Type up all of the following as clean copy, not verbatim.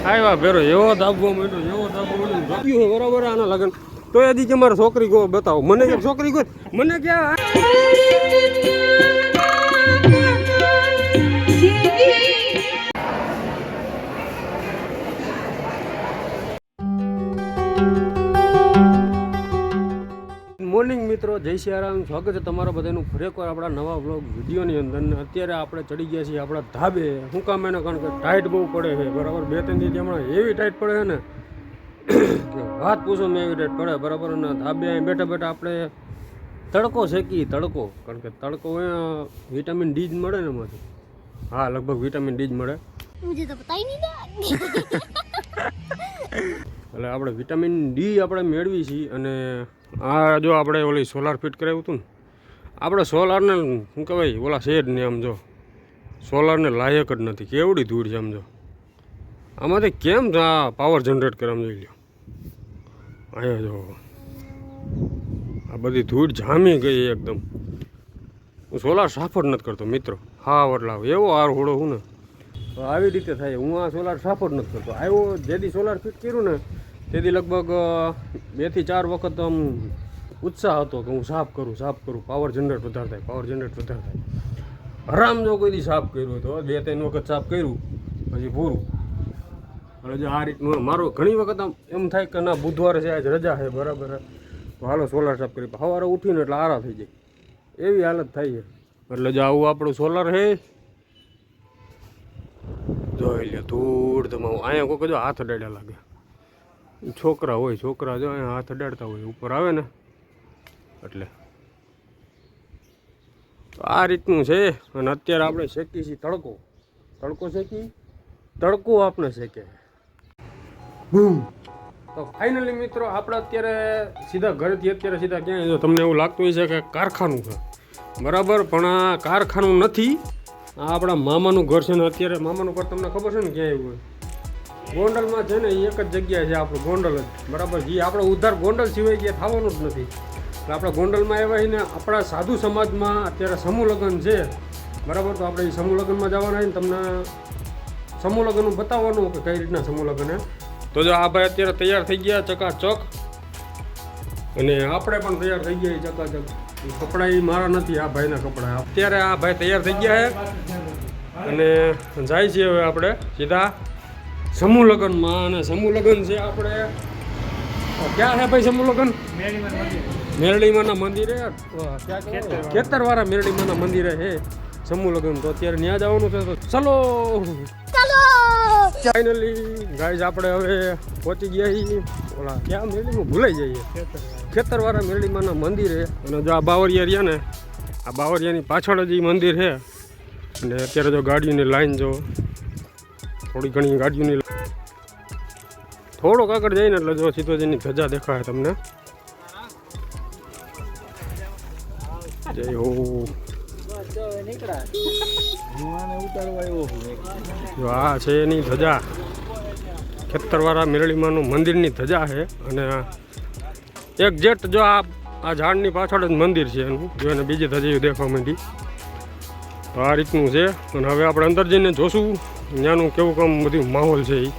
આવ્યા ભેરો એવો દાબવો માંડ્યો બરાબર આના લગન તો એથી કે મારે છોકરી ગો બતાવો મને કે છોકરી ગો મને ક્યાં મોર્નિંગ મિત્રો જય સિયારામ સ્વાગત છે તમારા બધાનું ફરેકવાર આપણા નવા વ્લોગ વિડીયોની અંદર ને અત્યારે આપણે ચડી ગયા છીએ આપણા ધાબે શું કામ એને કારણ કે ટાઈટ બહુ પડે છે બરાબર 2-3 દી હમણાં એવી ટાઈટ પડે છે ને વાત પૂછો મેં એવી ટાઈટ પડે બરાબર ને ધાબે બેઠા બેઠા આપણે તડકો શેકી તડકો કારણ કે તડકો વિટામિન ડી જ મળે ને એમાંથી હા લગભગ વિટામિન ડી જ મળે એટલે આપણે વિટામિન ડી આપણે મેળવી છીએ અને આ જો આપણે ઓલી સોલાર ફિટ કરાવ્યું હતું ને આપણે સોલારને શું કહેવાય ઓલા છે જ નહીં આમ જો સોલારને લાયક જ નથી કેવડી ધૂળ છે આમ જો આમાંથી કેમ આ પાવર જનરેટ કરે આમ જોઈ લો અહીંયા જો આ બધી ધૂળ જામી ગઈ એકદમ હું સોલાર સાફ જ નથી કરતો મિત્રો હા વટલાવ એવો હાર હોડો હું ને તો આવી રીતે થાય હું આ સોલાર સાફ જ નથી કરતો આવ્યો જેથી સોલાર ફિટ કર્યું ને તેથી લગભગ 2 થી 4 વખત આમ ઉત્સાહ હતો કે હું સાફ કરું પાવર જનરેટ વધારે થાય આરામ જો કોઈ દી સાફ કર્યું તો 2-3 વખત સાફ કર્યું પછી પૂરું એટલે જો આ રીતનું મારું ઘણી વખત આમ એમ થાય કે ના બુધવારે છે આજ રજા છે બરાબર તો હાલો સોલાર સાફ કરી સવારે ઉઠીને એટલે આરા થઈ જાય એવી હાલત થાય છે એટલે જો આવું આપણું સોલાર છે જોઈ લે ધૂળ તમારું અહીંયા કોઈ જો હાથ અડાડ્યા લાગે છોકરા હોય છોકરા જો અહીંયા હાથ અડાડતા હોય ઉપર આવે ને એટલે તો આ રીતનું છે અને અત્યારે આપણે શેકી છીએ તડકો આપણે શેકે તો ફાઇનલી મિત્રો આપણે અત્યારે સીધા ઘરેથી અત્યારે સીધા ક્યાંય જો તમને એવું લાગતું હોય છે કે કારખાનું છે બરાબર પણ આ કારખાનું નથી આ આપણા મામાનું ઘર છે ને અત્યારે મામાનું ઘર તમને ખબર છે ને ક્યાં એવું હોય ગોંડલમાં છે ને એ એક જ જગ્યા છે આપણું ગોંડલ જ બરાબર જે આપણે ઉધાર ગોંડલ સિવાય ગયા થવાનું જ નથી એટલે આપણે ગોંડલમાં આવ્યા ને આપણા સાધુ સમાજમાં અત્યારે સમૂહ લગ્ન છે બરાબર તો આપણે એ સમૂહ લગ્નમાં જવાના હોય ને તમને સમૂહ લગ્નનું બતાવવાનું કે કઈ રીતના સમૂહ લગ્ન હે તો જો આ ભાઈ અત્યારે તૈયાર થઈ ગયા ચકાચક અને આપણે પણ તૈયાર થઈ ગયા ચકાચક કપડાં એ મારા નથી આ ભાઈના કપડાં અત્યારે આ ભાઈ તૈયાર થઈ ગયા છે અને જાય છે હવે આપણે સીધા સમૂહ લગ્નમાં અને સમૂહ લગ્ન છે આપણે ક્યાં છે ભાઈ સમૂહ લગ્ન મેરડીમાના મંદિરે ખેતરવાળા મેરડીમાના મંદિરે છે સમૂહ લગ્ન તો અત્યારે ત્યાં જવાનું છે તો ચલો ફાઇનલી ગાઈઝ આપણે હવે પહોંચી ગયા છીએ ઓલા ક્યાં મેરડીમાં ભૂલાઈ જઈએ ખેતરવાળા મેરડીમાના મંદિરે અને જો આ બાવરિયા રહ્યા ને આ બાવરિયાની પાછળ જ મંદિર છે અને અત્યારે જો ગાડીઓની લાઈન જો થોડી ઘણી ગાડીઓની થોડોક આગળ જઈને એટલે જો સીધોજીની ધજા દેખાય તમને જય હો જો આ છે એની ધજા ખેતરવાળા મેરડીમાનું મંદિરની ધજા છે અને એક્ઝેક્ટ જો આ ઝાડની પાછળ જ મંદિર છે એનું જો એને બીજી ધજા દેખવા માંડી તો આ રીતનું છે અને હવે આપણે અંદર જઈને જોશું ત્યાંનું કેવું કામ બધું માહોલ છે એ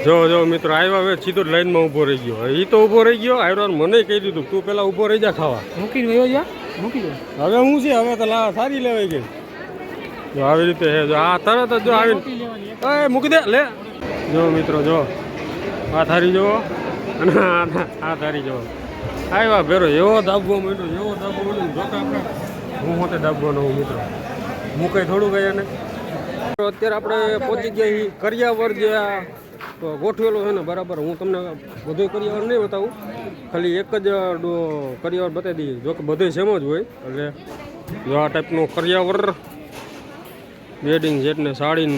જો મિત્રો આવ્યા હવે સીધો લાઈનમાં ઊભો રહી ગયો. એ તો ઊભો રહી ગયો. આવ્યો મને કહી દીધું તું પેલા ઊભો રહી જા ખાવા. મૂકી ગયો જા મૂકી ગયો. હવે હું છે હવે તો સારી લેવાઈ ગઈ. જો આવી રીતે હે જો આ તરત જ જો આવી એ મૂકી દે લે. જો મિત્રો જો આ થારી જો અને આ થારી જો આવ્યા ભેરો એવો દાબવો માંડ્યો જો કે આપણે હું હોતે દાબવાનો હું મિત્રો મૂકાય થોડું ગયા ને. અત્યારે આપણે પહોંચી ગયા કરિયાવર જે તો ગોઠવેલું છે ને બરાબર. હું તમને બધું કરિયાવર નહીં બતાવું, ખાલી એક જ કરિયાવર બતાવી દઈએ. જો કે બધું સેમ જ હોય. એટલે જો આ ટાઈપનું કરિયાવર વેડિંગ સેટ ને સાડી.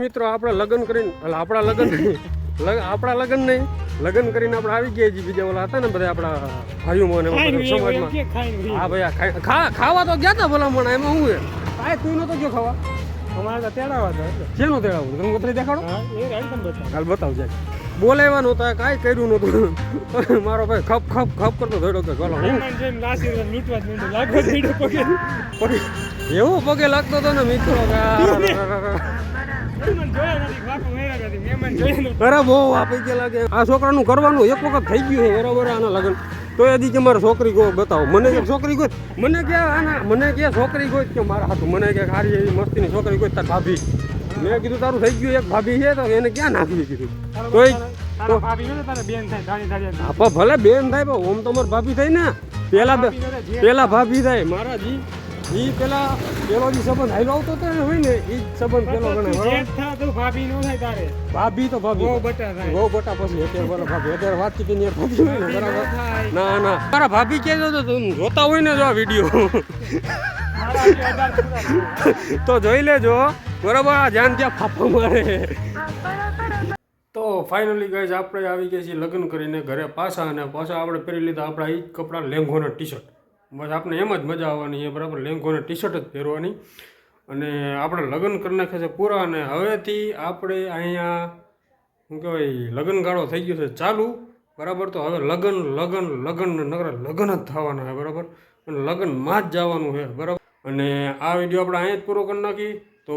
મિત્રો આપણે લગ્ન કરીને આપણા લગ્ન નહીં લગ્ન કરીને આપણે આવી ગયા છીએ. બીજા ઓલા હતા ને બધા આપણા ભાઈઓ ને સમાજમાં. હા ભાઈ ખાવા તો ગયા હતા ભલામણ. એમાં શું છે કાંઈ તું નતો જો ખાવા. અમારે તો તેડાવા હતા. શેનો તેડાવું તમે ઉતરી દેખાડો. હાલ બતાવ જાય. બોલાવ્યા નહોતા કાંઈ કર્યું નહોતું. મારો ભાઈ ખપ ખપ ખપ કરતો ધોડો કે ગલો એવો પગે લાગતો હતો ને મિત્રો. અરે બહુ આપી ગયા લાગે. આ છોકરાનું કરવાનું એક વખત થઈ ગયું છે બરોબર આના લગ્ન. તો હજી કે મારે છોકરી ગો બતાવો મને કે છોકરી ગોત મને કે આના મને કે છોકરી ગોત કે મારા હાથું મને કે સારી એવી મસ્તીની છોકરી ગોત તાર ભાભી મેં કીધું તારું થઈ ગયું એક ભાભી છે તો એને ક્યાં નાખવી કીધું તોય તારા ભાભી નો તારે બેન થાય ધાણી ધાણી આપા ભલે બેન થાય પણ ઓમ તો મારી ભાભી થાય ને પેલા ભાભી થાય મારા જી પેલા પેલો જે સંબંધ હાઈલો આવતો હતો ને હોય ને એ જ સંબંધ પેલો ગણે જેઠ થા તો ભાભી નો થાય તારે ભાભી તો ભાભી બહુ બટા થાય બહુ બટા પછી અત્યારે બોલો ભાભી અત્યારે વાતચીત ની ભાભી હોય ને બરાબર ના તારા ભાભી કહેજો તો તમે જોતા હોય ને જો આ વિડીયો મારા 18 પૂરા થયા. તો જોઈ લેજો બરાબર આ ધ્યાન ત્યાં ફાફા મારે તો ફાઇનલી ગાઈઝ આપણે આવી ગયા છીએ લગ્ન કરીને ઘરે પાછા અને પાછા આપણે પહેરી લીધા આપણા એ જ કપડાં લેંઘોના ટી શર્ટ બસ આપણે એમ જ મજા આવવાની છે બરાબર લેંઘોના ટી શર્ટ જ પહેરવાની અને આપણે લગ્ન કરી નાખ્યા છે પૂરા અને હવેથી આપણે અહીંયા શું કહેવાય લગ્નગાળો થઈ ગયો છે ચાલુ બરાબર તો હવે લગ્ન નગર લગ્ન જ થવાના છે બરાબર અને લગ્નમાં જ જવાનું છે બરાબર અને આ વિડીયો આપણે અહીંયા જ પૂરો કરી નાખી તો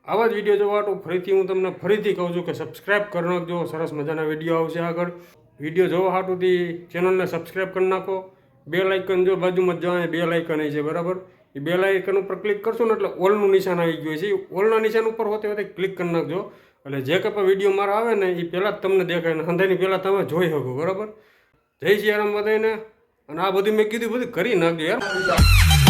આવા જ વિડીયો જોવા તો ફરીથી હું તમને ફરીથી કહું છું કે સબસ્ક્રાઈબ કરી નાખજો સરસ મજાના વિડીયો આવશે આગળ વિડીયો જોવા હાટુથી ચેનલને સબસ્ક્રાઈબ કરી નાખો બેલ આઇકન જો બાજુમાં જ જો બેલ આઇકન છે બરાબર એ બેલ આઇકન ઉપર ક્લિક કરશો ને એટલે ઓલનું નિશાન આવી ગયું છે ઓલના નિશાન ઉપર હોતે હોતે ક્લિક કરી નાખજો એટલે જે કંઈ પણ વિડીયો મારા આવે ને એ પહેલાં જ તમને દેખાય ને સંધાની પહેલાં તમે જોઈ શકો બરાબર જય શ્રી રામ બધાને અને આ બધું મેં કીધું બધું કરી નાખજો યાર